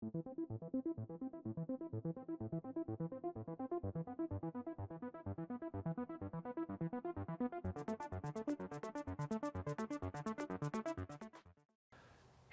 Hey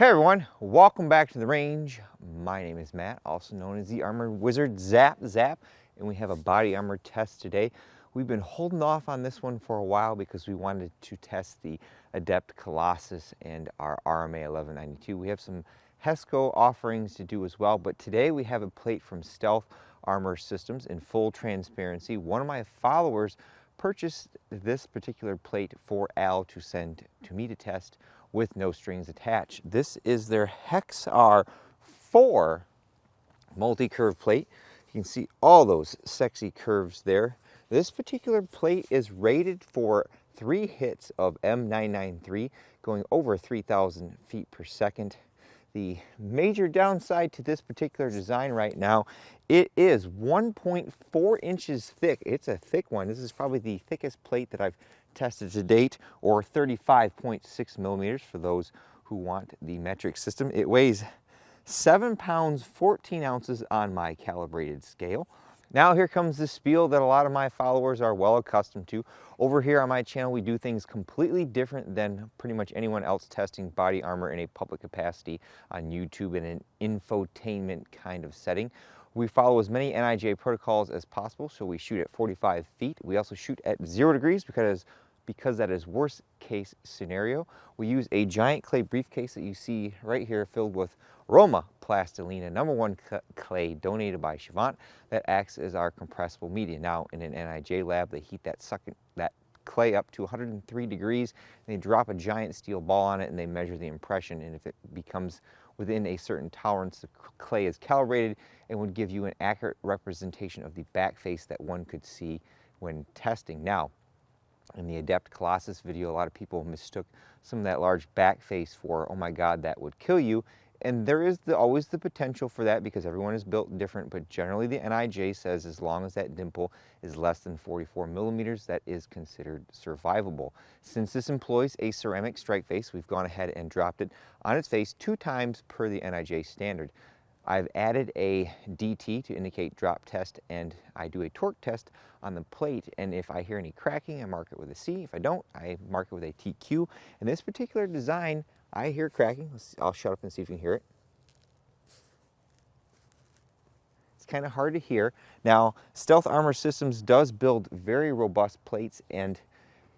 everyone, welcome back to the range. My name is Matt, also known as the Armor Wizard Zap, and we have a body armor test today. We've been holding off on this one for a while because we wanted to test the Adept Colossus and our RMA 1192. We have some HESCO offerings to do as well, but today we have a plate from Stealth Armor Systems in full transparency. One of my followers purchased this particular plate for Al to send to me to test with no strings attached. This is their Hexar 4 multi-curve plate. You can see all those sexy curves there. This particular plate is rated for 3 hits of M993 going over 3,000 feet per second. The major downside to this particular design right now, it is 1.4 inches thick. It's a thick one. This is probably the thickest plate that I've tested to date, or 35.6 millimeters for those who want the metric system. It weighs 7 pounds 14 ounces on my calibrated scale. Now here comes the spiel that a lot of my followers are well accustomed to. Over here on my channel, we do things completely different than pretty much anyone else testing body armor in a public capacity on YouTube in an infotainment kind of setting. We follow as many NIJ protocols as possible, so we shoot at 45 feet. We also shoot at 0 degrees because that is worst case scenario. We use a giant clay briefcase that you see right here filled with Roma Plastilina #1 clay donated by Chavant that acts as our compressible media. Now in an NIJ lab, they heat that clay up to 103 degrees and they drop a giant steel ball on it and they measure the impression, and if it becomes within a certain tolerance, the clay is calibrated and would give you an accurate representation of the back face that one could see when testing. Now, in the Adept Colossus video, a lot of people mistook some of that large back face for, oh my God, that would kill you. And there is always the potential for that because everyone is built different, but generally the NIJ says as long as that dimple is less than 44 millimeters, that is considered survivable. Since this employs a ceramic strike face, we've gone ahead and dropped it on its face 2 times per the NIJ standard. I've added a DT to indicate drop test, and I do a torque test on the plate, and if I hear any cracking, I mark it with a C. If I don't, I mark it with a TQ. In this particular design, I hear cracking. I'll shut up and see if you can hear it. It's kind of hard to hear. Now, Stealth Armor Systems does build very robust plates, and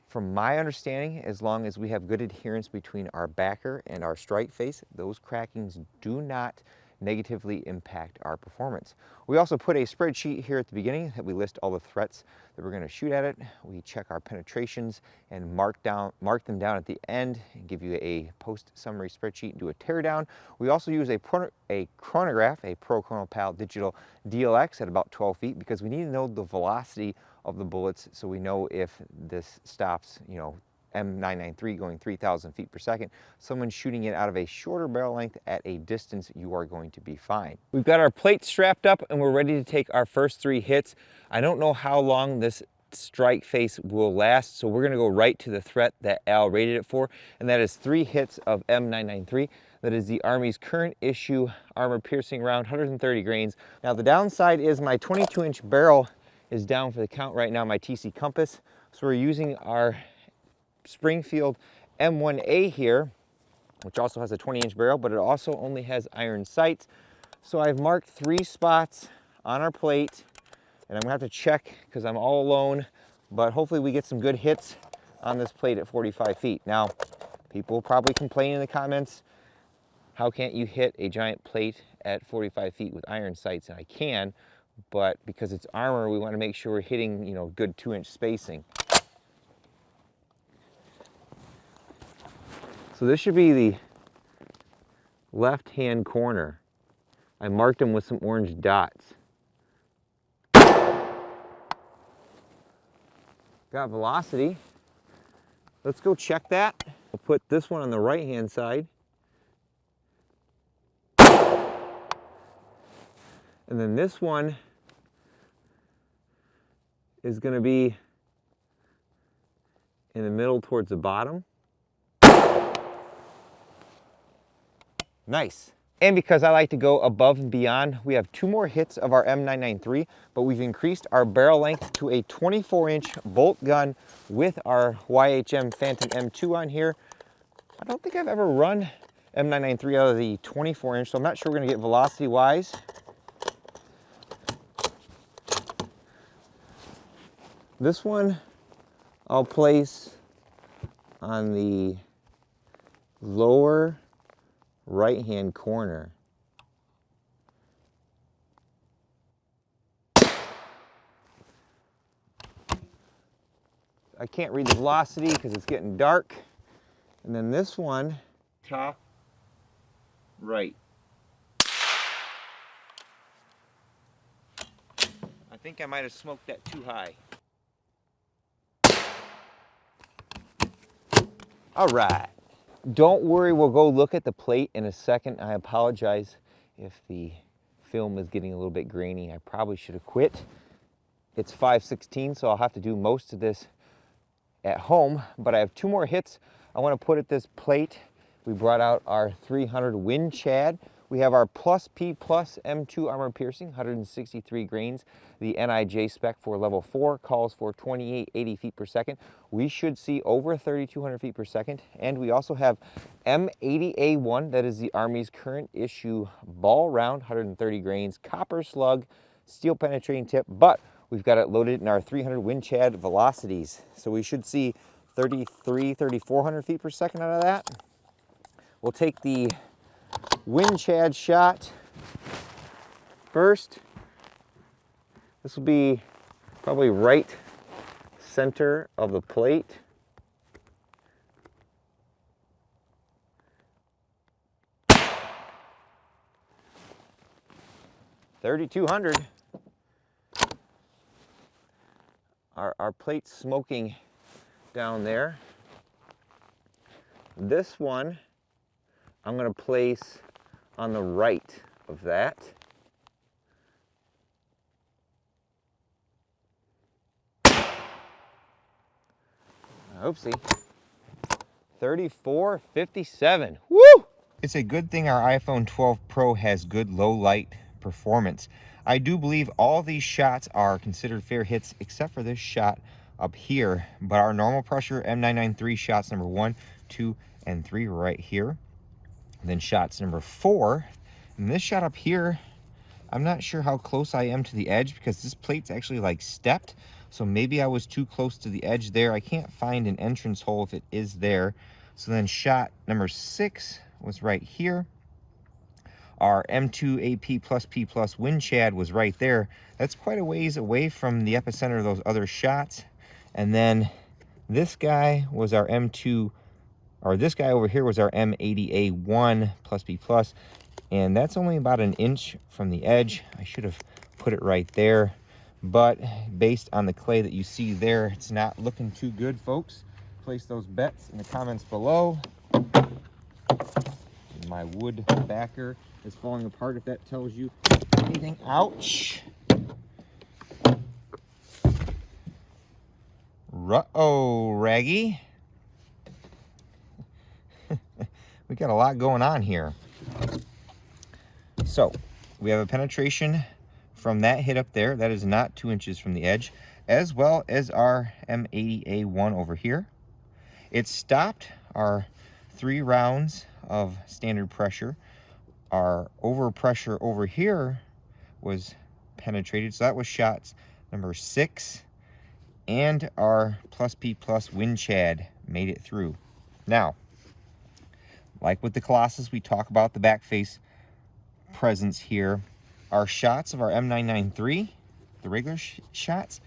from my understanding, as long as we have good adherence between our backer and our strike face, those crackings do not negatively impact our performance. We also put a spreadsheet here at the beginning that we list all the threats that we're going to shoot at it. We check our penetrations and mark them down at the end and give you a post summary spreadsheet and do a teardown. We also use a chronograph, a Pro Chronopal Digital DLX at about 12 feet because we need to know the velocity of the bullets so we know if this stops, M993 going 3,000 feet per second. Someone shooting it out of a shorter barrel length at a distance, you are going to be fine. We've got our plate strapped up and we're ready to take our first 3 hits. I don't know how long this strike face will last, so we're going to go right to the threat that Al rated it for, and that is 3 hits of M993. That is the Army's current issue armor piercing round, 130 grains. Now the downside is my 22-inch barrel is down for the count right now, my TC Compass, so we're using our Springfield M1A here, which also has a 20-inch barrel, but it also only has iron sights. So I've marked 3 spots on our plate, and I'm gonna have to check because I'm all alone, but hopefully we get some good hits on this plate at 45 feet. Now, people will probably complain in the comments, how can't you hit a giant plate at 45 feet with iron sights? And I can, but because it's armor, we want to make sure we're hitting, good 2-inch spacing. So this should be the left-hand corner. I marked them with some orange dots. Got velocity. Let's go check that. We'll put this one on the right-hand side. And then this one is going to be in the middle towards the bottom. Nice. And because I like to go above and beyond, we have 2 more hits of our M993, but we've increased our barrel length to a 24-inch bolt gun with our YHM Phantom M2 on here. I don't think I've ever run M993 out of the 24-inch, so I'm not sure we're gonna get velocity-wise. This one I'll place on the lower right-hand corner. I can't read the velocity because it's getting dark. And then this one, top right. I think I might have smoked that too high. All right. Don't worry, we'll go look at the plate in a second. I apologize if the film is getting a little bit grainy. I probably should have quit. It's 5:16, so I'll have to do most of this at home, but I have 2 more hits I want to put at this plate. We brought out our 300 Wind Chad. We have our Plus P Plus M2 armor piercing, 163 grains. The NIJ spec for level 4 calls for 2880 feet per second. We should see over 3200 feet per second. And we also have M80A1, that is the Army's current issue ball round, 130 grains, copper slug, steel penetrating tip, but we've got it loaded in our 300 Wind Chad velocities. So we should see 3400 feet per second out of that. We'll take the Wind Chad shot first. This will be probably right center of the plate. $3,200. Our plate's smoking down there. This one I'm going to place on the right of that. Oopsie. 3457. Woo! It's a good thing our iPhone 12 Pro has good low light performance. I do believe all these shots are considered fair hits except for this shot up here, but our normal pressure M993 shots number 1, 2, and 3 right here. And then shots number 4, and this shot up here, I'm not sure how close I am to the edge because this plate's actually like stepped, so maybe I was too close to the edge there. I can't find an entrance hole if it is there. So then shot number 6 was right here. Our M2 AP plus P plus Wind Chad was right there. That's quite a ways away from the epicenter of those other shots. And then this guy was our M2, or this guy over here was our M80A1 plus P plus, and that's only about an inch from the edge. I should have put it right there, but based on the clay that you see there, it's not looking too good, folks. Place those bets in the comments below. My wood backer is falling apart, if that tells you anything. Ouch. Ruh-oh, Raggy. We got a lot going on here. So we have a penetration from that hit up there. That is not 2 inches from the edge, as well as our M80A1 over here. It stopped our 3 rounds of standard pressure. Our overpressure over here was penetrated, so that was shots number 6, and our plus P plus Wind Chad made it through. Now, like with the Colossus, we talk about the back face presence here. Our shots of our M993, the regular shots,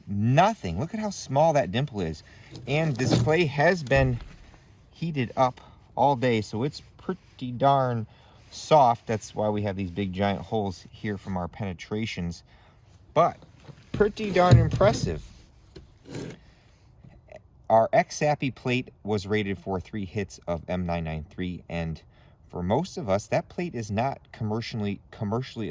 nothing. Look at how small that dimple is. And this clay has been heated up all day, so it's pretty darn soft. That's why we have these big giant holes here from our penetrations, but pretty darn impressive. Our X-Sappy plate was rated for 3 hits of M993, and for most of us, that plate is not commercially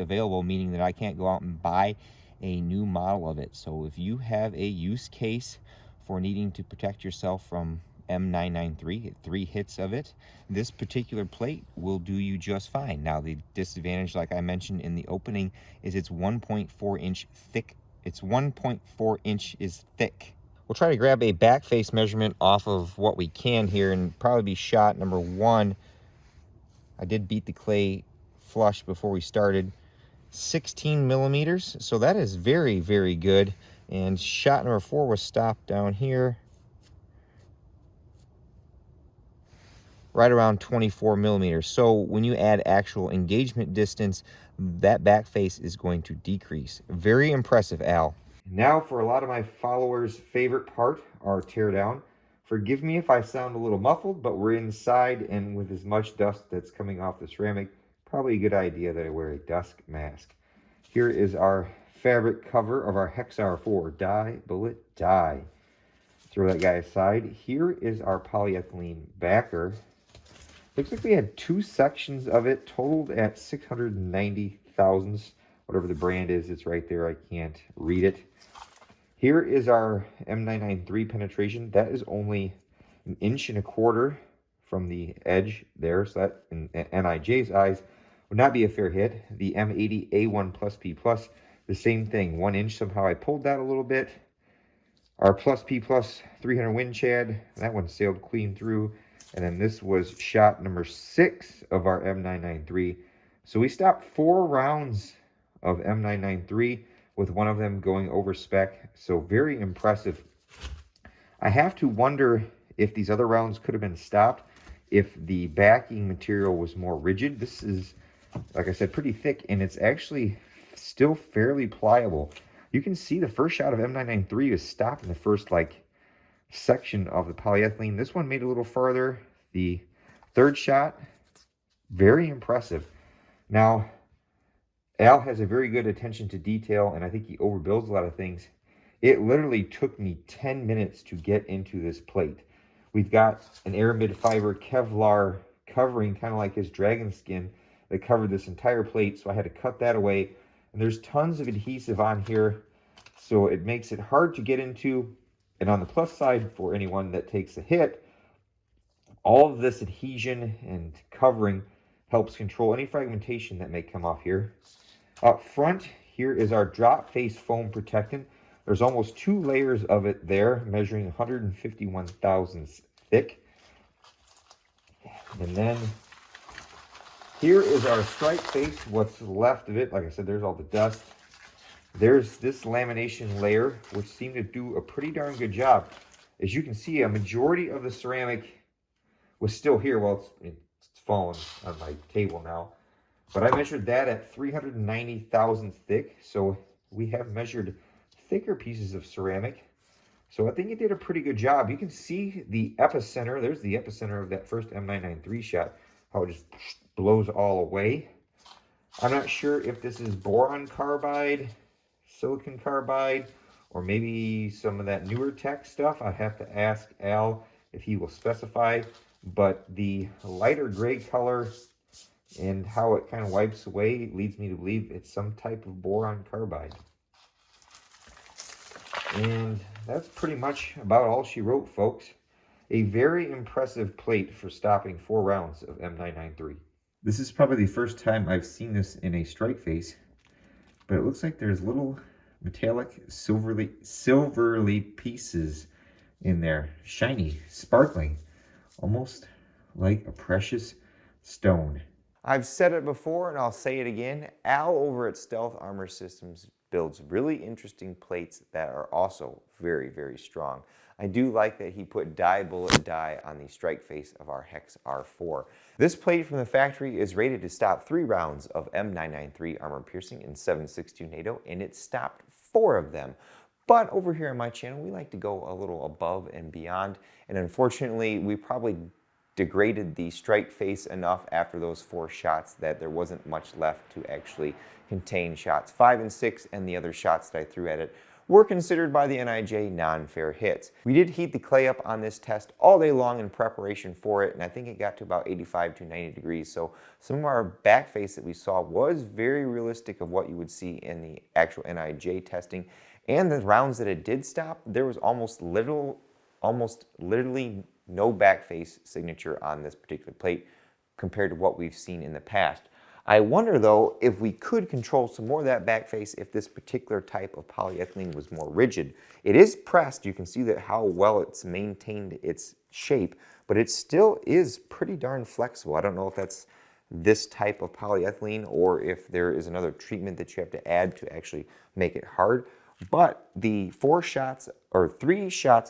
available, meaning that I can't go out and buy a new model of it. So if you have a use case for needing to protect yourself from M993, 3 hits of it. This particular plate will do you just fine. Now, the disadvantage, like I mentioned in the opening, is it's 1.4 inch thick. It's 1.4 inch is thick. We'll try to grab a back face measurement off of what we can here and probably be shot number 1. I did beat the clay flush before we started. 16 millimeters, so that is very, very good. And shot number 4 was stopped down here, right around 24 millimeters. So when you add actual engagement distance, that back face is going to decrease. Very impressive, Al. Now for a lot of my followers' favorite part, our teardown. Forgive me if I sound a little muffled, but we're inside, and with as much dust that's coming off the ceramic, probably a good idea that I wear a dust mask. Here is our fabric cover of our Hexar 4 die, bullet, die. Throw that guy aside. Here is our polyethylene backer. Looks like we had 2 sections of it, totaled at 690 thousandths. Whatever the brand is, it's right there. I can't read it. Here is our M993 penetration. That is only 1.25 inches from the edge there, so that in NIJ's eyes would not be a fair hit. The M80 A1 plus P plus, the same thing, 1 inch. Somehow I pulled that a little bit. Our plus P plus 300 wind chad, that one sailed clean through. And then this was shot number 6 of our M993. So we stopped 4 rounds of M993 with one of them going over spec. So very impressive. I have to wonder if these other rounds could have been stopped if the backing material was more rigid. This is, like I said, pretty thick, and it's actually still fairly pliable. You can see the first shot of M993 is stopped in the first section of the polyethylene. This one made it a little farther. The third shot, very impressive. Now, Al has a very good attention to detail, and I think he overbuilds a lot of things. It literally took me 10 minutes to get into this plate. We've got an aramid fiber Kevlar covering, kind of like his dragon skin, that covered this entire plate, so I had to cut that away. And there's tons of adhesive on here, so it makes it hard to get into. And on the plus side, for anyone that takes a hit, all of this adhesion and covering helps control any fragmentation that may come off here. Up front, here is our drop face foam protectant. There's almost 2 layers of it there, measuring 151 thousandths thick. And then here is our strike face, what's left of it. Like I said, there's all the dust. There's this lamination layer, which seemed to do a pretty darn good job. As you can see, a majority of the ceramic was still here. Well, it's fallen on my table now. But I measured that at 390 thousandths thick. So we have measured thicker pieces of ceramic. So I think it did a pretty good job. You can see the epicenter. There's the epicenter of that first M993 shot. How it just blows all away. I'm not sure if this is boron carbide, silicon carbide, or maybe some of that newer tech stuff. I have to ask Al if he will specify. But the lighter gray color and how it kind of wipes away leads me to believe it's some type of boron carbide. And that's pretty much about all she wrote, folks. A very impressive plate for stopping 4 rounds of M993. This is probably the first time I've seen this in a strike face, but it looks like there's little metallic silverly pieces in there. Shiny, sparkling, almost like a precious stone. I've said it before and I'll say it again. Al over at Stealth Armor Systems builds really interesting plates that are also very, very strong. I do like that he put bullet die on the strike face of our Hexar 4. This plate from the factory is rated to stop 3 rounds of M993 armor piercing in 7.62 NATO, and it stopped 4 of them. But over here on my channel, we like to go a little above and beyond, and unfortunately, we probably degraded the strike face enough after those 4 shots that there wasn't much left to actually contain shots 5 and 6, and the other shots that I threw at it were considered by the NIJ non-fair hits. We did heat the clay up on this test all day long in preparation for it, and I think it got to about 85 to 90 degrees. So some of our back face that we saw was very realistic of what you would see in the actual NIJ testing. And the rounds that it did stop, there was almost literally no backface signature on this particular plate compared to what we've seen in the past. I wonder though if we could control some more of that backface if this particular type of polyethylene was more rigid. It is pressed, you can see that how well it's maintained its shape, but it still is pretty darn flexible. I don't know if that's this type of polyethylene or if there is another treatment that you have to add to actually make it hard. But the 3 shots of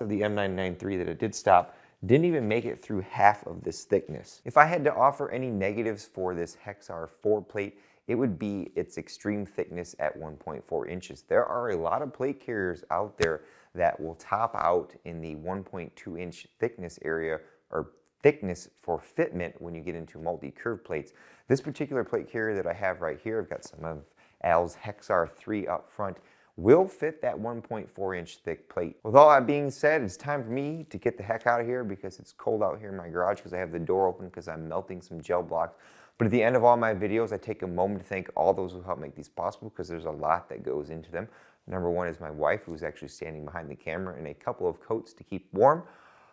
the M993 that it did stop didn't even make it through half of this thickness. If I had to offer any negatives for this Hexar 4 plate, it would be its extreme thickness at 1.4 inches. There are a lot of plate carriers out there that will top out in the 1.2 inch thickness area, or thickness for fitment when you get into multi-curve plates. This particular plate carrier that I have right here, I've got some of Al's Hexar 3 up front, will fit that 1.4 inch thick plate. With all that being said, it's time for me to get the heck out of here because it's cold out here in my garage because I have the door open because I'm melting some gel blocks. But at the end of all my videos, I take a moment to thank all those who help make these possible because there's a lot that goes into them. Number one is my wife, who's actually standing behind the camera, and a couple of coats to keep warm.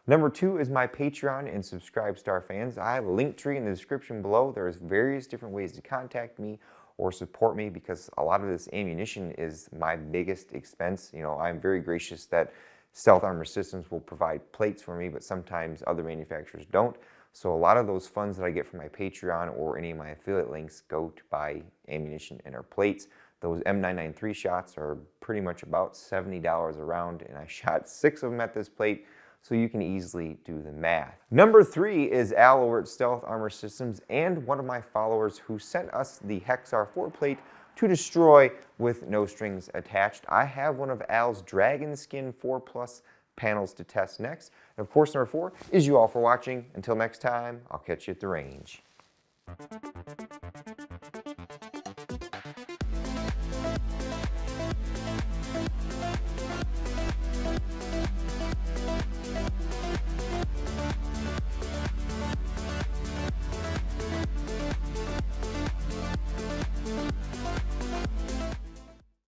Number two is my Patreon and Subscribe Star fans. I have a link tree in the description below. There's various different ways to contact me or support me because a lot of this ammunition is my biggest expense. You know, I'm very gracious that Stealth Armor Systems will provide plates for me, but sometimes other manufacturers don't. So a lot of those funds that I get from my Patreon or any of my affiliate links go to buy ammunition and our plates. Those M993 shots are pretty much about $70 a round, and I shot 6 of them at this plate, so you can easily do the math. Number 3 is Al over at Stealth Armor Systems and one of my followers who sent us the Hexar 4 plate to destroy with no strings attached. I have one of Al's Dragon Skin 4 Plus panels to test next. And of course, number 4 is you all for watching. Until next time, I'll catch you at the range.